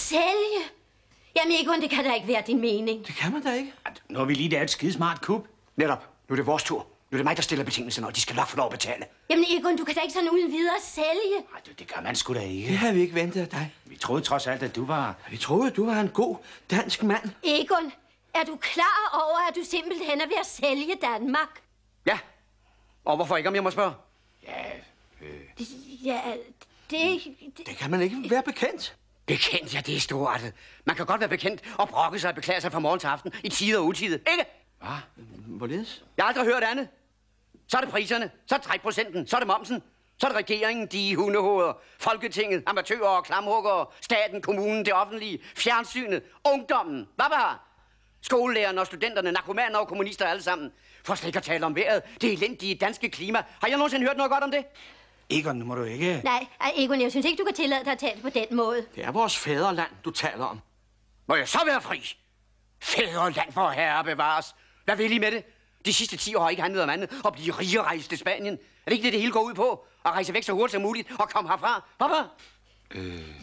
Sælge? Jamen Egon, det kan da ikke være din mening. Det kan man da ikke. Nu har vi lige lavet et skidesmart kup. Netop. Nu er det vores tur. Nu er det mig, der stiller betingelserne, og de skal nok få lov at betale. Jamen Egon, du kan da ikke sådan uden videre sælge. Nej, det gør man sgu da ikke. Det havde vi ikke ventet af dig. Vi troede trods alt, at du var... Vi troede, du var en god dansk mand. Egon, er du klar over, at du simpelthen er ved at sælge Danmark? Ja. Og hvorfor ikke, om jeg må spørge? Ja, det... Det kan man ikke være bekendt. Bekendt, ja, det er storartet. Man kan godt være bekendt og brokke sig og beklage sig fra morgen til aften i tide og utide, ikke? Hvad? Hvorledes? Jeg har aldrig hørt andet. Så er det priserne, så er det trækprocenten, så er det momsen, så er det regeringen, de hundehoveder, Folketinget, amatører og klamhuggere, staten, kommunen, det offentlige, fjernsynet, ungdommen, hvad? Skolelærerne og studenterne, narkomaner og kommunister alle sammen. For slet ikke at tale om vejret, det elendige danske klima. Har jeg nogensinde hørt noget godt om det? Egon, nu må du ikke... Nej, Egon, jeg synes ikke, du kan tillade dig at tale på den måde. Det er vores fædreland, du taler om. Må jeg så være fri? Fædreland for herre bevares. Hvad vil I med det? De sidste 10 år har ikke handlet om andet at blive rige rejst til Spanien. Er det ikke det hele går ud på? At rejse væk så hurtigt som muligt og komme herfra? Papa?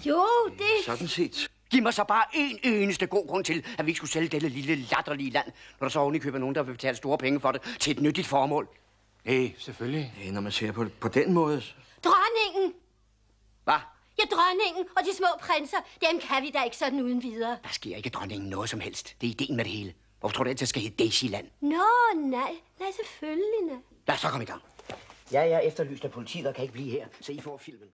Jo, det... Sådan set. Giv mig så bare en eneste god grund til, at vi ikke skulle sælge dette lille latterlige land, når der så oven i køber nogen, der vil betale store penge for det til et nyttigt formål. Nej, selvfølgelig. Ja, når man ser på den måde. Dronningen! Hvad? Ja, dronningen og de små prinser, dem kan vi da ikke sådan uden videre. Der sker ikke dronningen noget som helst. Det er ideen med det hele. Hvorfor tror du, at det skal hedde Daisyland? Nå, nej, selvfølgelig nej. Lad os så komme i gang. Ja, jeg er efterlyst af politiet og kan ikke blive her, så I får filmen.